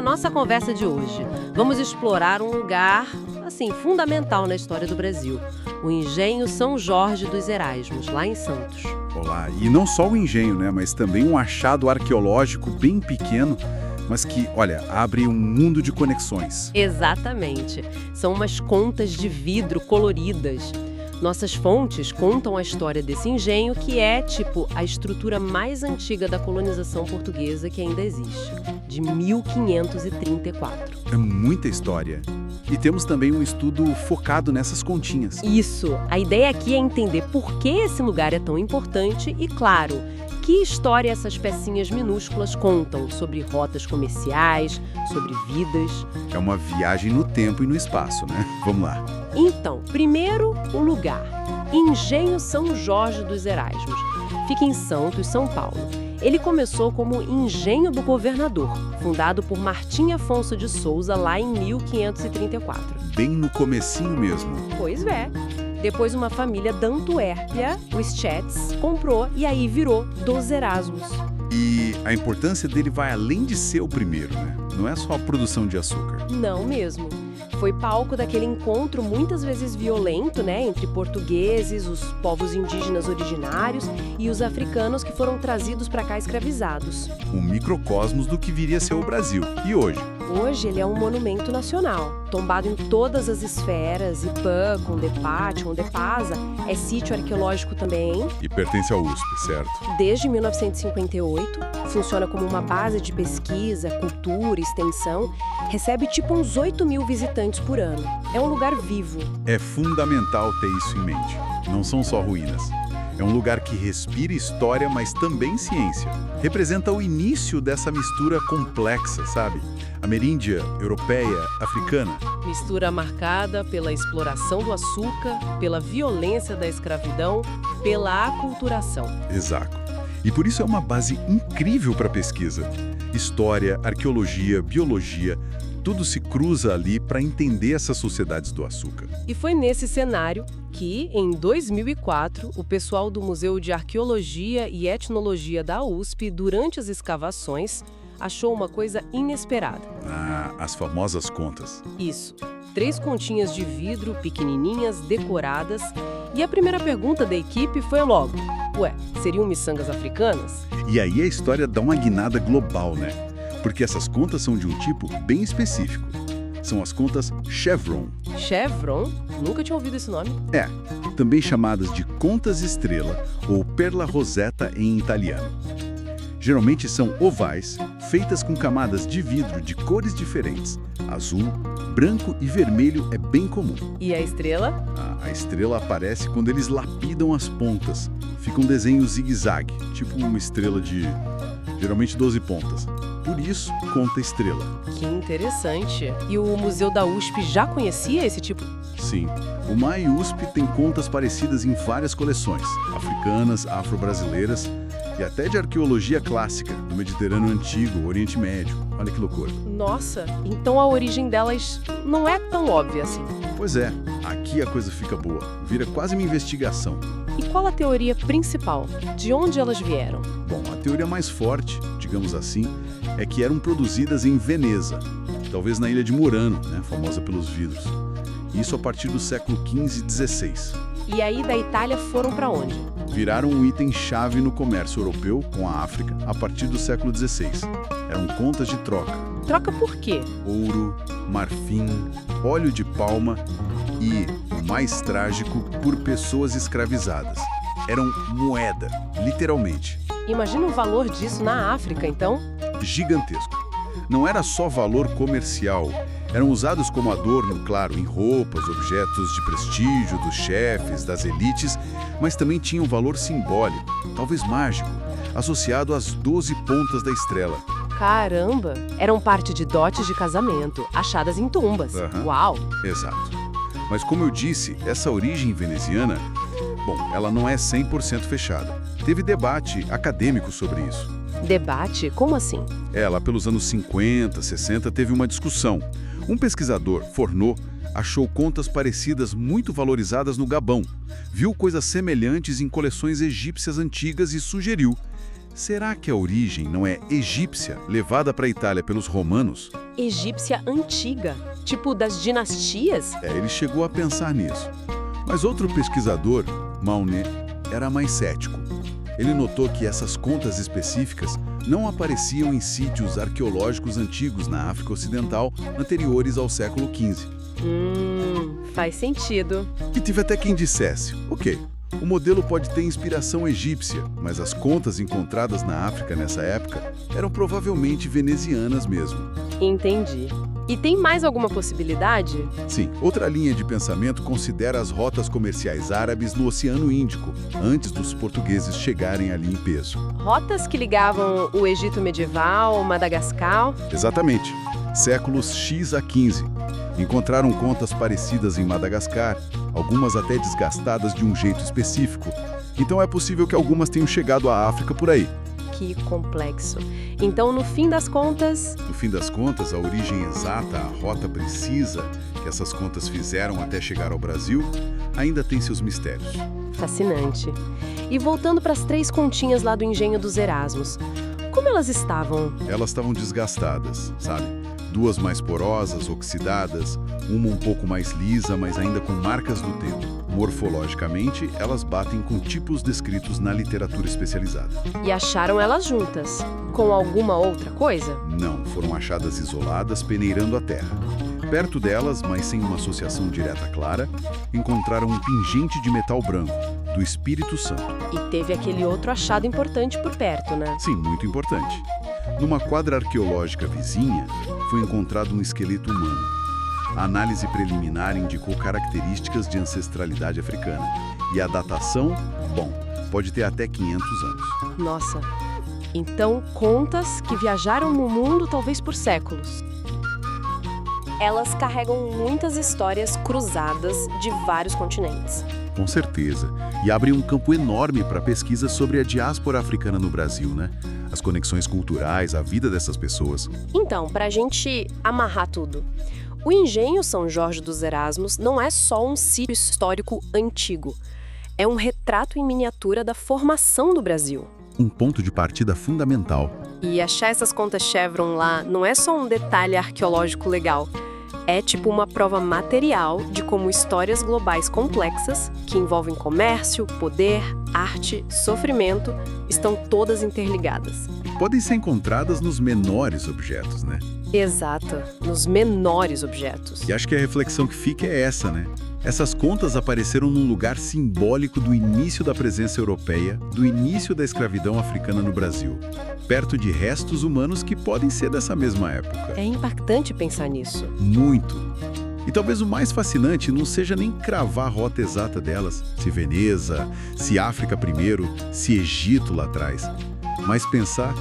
nossa conversa de hoje. Vamos explorar um lugar, assim, fundamental na história do Brasil. O Engenho São Jorge dos Erasmos, lá em Santos. Olá, e não só o engenho, né, mas também um achado arqueológico bem pequeno, mas que, olha, abre um mundo de conexões. Exatamente. São umas contas de vidro coloridas. Nossas fontes contam a história desse engenho, que é, tipo, a estrutura mais antiga da colonização portuguesa que ainda existe, de 1534. É muita história. E temos também um estudo focado nessas continhas. Isso! A ideia aqui é entender por que esse lugar é tão importante e, claro, que história essas pecinhas minúsculas contam sobre rotas comerciais, sobre vidas. É uma viagem no tempo e no espaço, né? Vamos lá. Então, primeiro, o lugar. Engenho São Jorge dos Erasmos. Fica em Santos, São Paulo. Ele começou como Engenho do Governador, fundado por Martim Afonso de Souza lá em 1534. Bem no comecinho mesmo. Pois é. Depois uma família da Antuérpia, os Schetz, comprou e aí virou dos Erasmos. E a importância dele vai além de ser o primeiro, né? Não é só a produção de açúcar. Não mesmo. Foi palco daquele encontro muitas vezes violento, né, entre portugueses, os povos indígenas originários e os africanos que foram trazidos para cá escravizados. Um microcosmos do que viria a ser o Brasil. E hoje? Hoje ele é um monumento nacional, tombado em todas as esferas, IPAM, Condepate, Condepasa, é sítio arqueológico também. E pertence ao USP, certo? Desde 1958, funciona como uma base de pesquisa, cultura, extensão, recebe tipo uns 8 mil visitantes por ano. É um lugar vivo. É fundamental ter isso em mente. Não são só ruínas. É um lugar que respira história, mas também ciência. Representa o início dessa mistura complexa, sabe? Ameríndia, europeia, africana. Mistura marcada pela exploração do açúcar, pela violência da escravidão, pela aculturação. Exato. E por isso é uma base incrível para pesquisa. História, arqueologia, biologia, tudo se cruza ali para entender essas sociedades do açúcar. E foi nesse cenário que, em 2004, o pessoal do Museu de Arqueologia e Etnologia da USP, durante as escavações, achou uma coisa inesperada. Ah, as famosas contas. Isso. 3 continhas de vidro, pequenininhas, decoradas. E a primeira pergunta da equipe foi logo: ué, seriam miçangas africanas? E aí a história dá uma guinada global, né? Porque essas contas são de um tipo bem específico. São as contas Chevron. Chevron? Nunca tinha ouvido esse nome. É, também chamadas de contas estrela ou perla rosetta em italiano. Geralmente são ovais, feitas com camadas de vidro de cores diferentes. Azul, branco e vermelho é bem comum. E a estrela? A estrela aparece quando eles lapidam as pontas. Fica um desenho zigue-zague, tipo uma estrela de, geralmente, 12 pontas. Por isso, conta estrela. Que interessante. E o Museu da USP já conhecia esse tipo? Sim. O MAI USP tem contas parecidas em várias coleções, africanas, afro-brasileiras e até de arqueologia clássica, do Mediterrâneo Antigo, Oriente Médio. Olha que loucura. Nossa, então a origem delas não é tão óbvia assim. Pois é, aqui a coisa fica boa. Vira quase uma investigação. E qual a teoria principal? De onde elas vieram? Bom, a teoria mais forte, digamos assim, é que eram produzidas em Veneza, talvez na ilha de Murano, né, famosa pelos vidros. Isso a partir do século XV e XVI. E aí da Itália foram para onde? Viraram um item-chave no comércio europeu com a África a partir do século XVI. Eram contas de troca. Troca por quê? Ouro, marfim, óleo de palma e, o mais trágico, por pessoas escravizadas. Eram moeda, literalmente. Imagina o valor disso na África, então? Gigantesco. Não era só valor comercial. Eram usados como adorno, claro, em roupas, objetos de prestígio dos chefes, das elites, mas também tinham valor simbólico, talvez mágico, associado às 12 pontas da estrela. Caramba! Eram parte de dotes de casamento, achadas em tumbas. Uau! Exato. Mas como eu disse, essa origem veneziana, bom, ela não é 100% fechada. Teve debate acadêmico sobre isso. Debate? Como assim? Lá pelos anos 50, 60, teve uma discussão. Um pesquisador, Fornot, achou contas parecidas muito valorizadas no Gabão. Viu coisas semelhantes em coleções egípcias antigas e sugeriu: será que a origem não é egípcia, levada para a Itália pelos romanos? egípcia antiga, tipo das dinastias? Ele chegou a pensar nisso. Mas outro pesquisador, Maune, era mais cético. Ele notou que essas contas específicas não apareciam em sítios arqueológicos antigos na África Ocidental anteriores ao século XV. Faz sentido. E tive até quem dissesse, ok, o modelo pode ter inspiração egípcia, mas as contas encontradas na África nessa época eram provavelmente venezianas mesmo. Entendi. E tem mais alguma possibilidade? Sim, outra linha de pensamento considera as rotas comerciais árabes no Oceano Índico, antes dos portugueses chegarem ali em peso. Rotas que ligavam o Egito medieval, Madagascar? Exatamente, séculos X a XV. Encontraram contas parecidas em Madagascar, algumas até desgastadas de um jeito específico. Então é possível que algumas tenham chegado à África por aí. Que complexo. Então, no fim das contas... No fim das contas, a origem exata, a rota precisa que essas contas fizeram até chegar ao Brasil, ainda tem seus mistérios. Fascinante. E voltando para as 3 continhas lá do engenho dos Erasmos, como elas estavam? Elas estavam desgastadas, sabe? 2 mais porosas, oxidadas, uma um pouco mais lisa, mas ainda com marcas do tempo. Morfologicamente, elas batem com tipos descritos na literatura especializada. E acharam elas juntas, com alguma outra coisa? Não, foram achadas isoladas, peneirando a terra. Perto delas, mas sem uma associação direta clara, encontraram um pingente de metal branco, do Espírito Santo. E teve aquele outro achado importante por perto, né? Sim, muito importante. Numa quadra arqueológica vizinha, foi encontrado um esqueleto humano. A análise preliminar indicou características de ancestralidade africana. E a datação, bom, pode ter até 500 anos. Nossa, então contas que viajaram no mundo talvez por séculos. Elas carregam muitas histórias cruzadas de vários continentes. Com certeza. E abrem um campo enorme para pesquisa sobre a diáspora africana no Brasil, né? As conexões culturais, a vida dessas pessoas. Então, para a gente amarrar tudo, o Engenho São Jorge dos Erasmos não é só um sítio histórico antigo. É um retrato em miniatura da formação do Brasil. Um ponto de partida fundamental. E achar essas contas Chevron lá não é só um detalhe arqueológico legal. É tipo uma prova material de como histórias globais complexas, que envolvem comércio, poder, arte, sofrimento, estão todas interligadas. Podem ser encontradas nos menores objetos, né? Exato, nos menores objetos. E acho que a reflexão que fica é essa, né? Essas contas apareceram num lugar simbólico do início da presença europeia, do início da escravidão africana no Brasil, perto de restos humanos que podem ser dessa mesma época. É impactante pensar nisso. Muito. E talvez o mais fascinante não seja nem cravar a rota exata delas, se Veneza, se África primeiro, se Egito lá atrás, mas pensar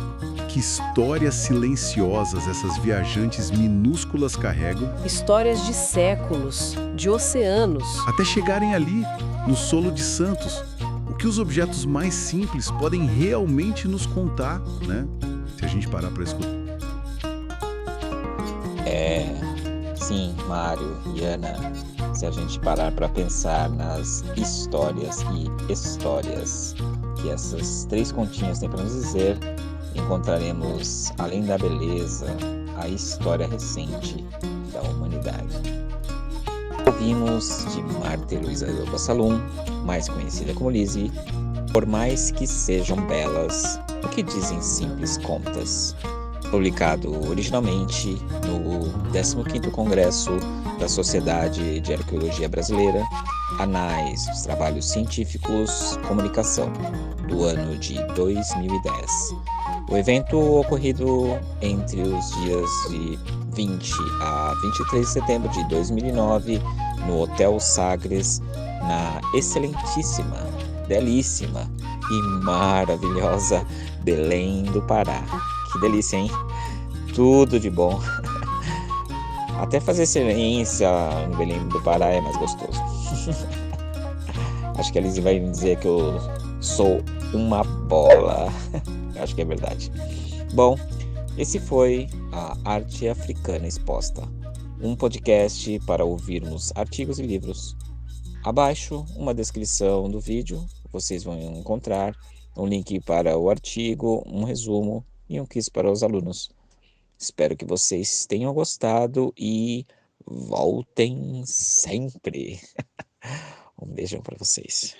que histórias silenciosas essas viajantes minúsculas carregam. Histórias de séculos, de oceanos. Até chegarem ali, no solo de Santos. O que os objetos mais simples podem realmente nos contar, né? Se a gente parar para escutar. Sim, Mário e Ana, se a gente parar para pensar nas histórias e histórias que essas 3 continhas têm para nos dizer, encontraremos, além da beleza, a história recente da humanidade. Ouvimos de Marta Heloísa Delpa Salum, mais conhecida como Lizzie, Por Mais Que Sejam Belas, o que dizem simples contas, publicado originalmente no 15º Congresso da Sociedade de Arqueologia Brasileira, Anais dos Trabalhos Científicos, Comunicação, do ano de 2010. O evento ocorrido entre os dias de 20 a 23 de setembro de 2009 no Hotel Sagres, na excelentíssima, belíssima e maravilhosa Belém do Pará. Que delícia, hein? Tudo de bom. Até fazer excelência no Belém do Pará é mais gostoso. Acho que a Lizzie vai me dizer que eu sou uma bola. Acho que é verdade. Bom, esse foi a Arte Africana Exposta, um podcast para ouvirmos artigos e livros. Abaixo, uma descrição do vídeo, vocês vão encontrar um link para o artigo, um resumo e um quiz para os alunos. Espero que vocês tenham gostado e voltem sempre. Um beijão para vocês.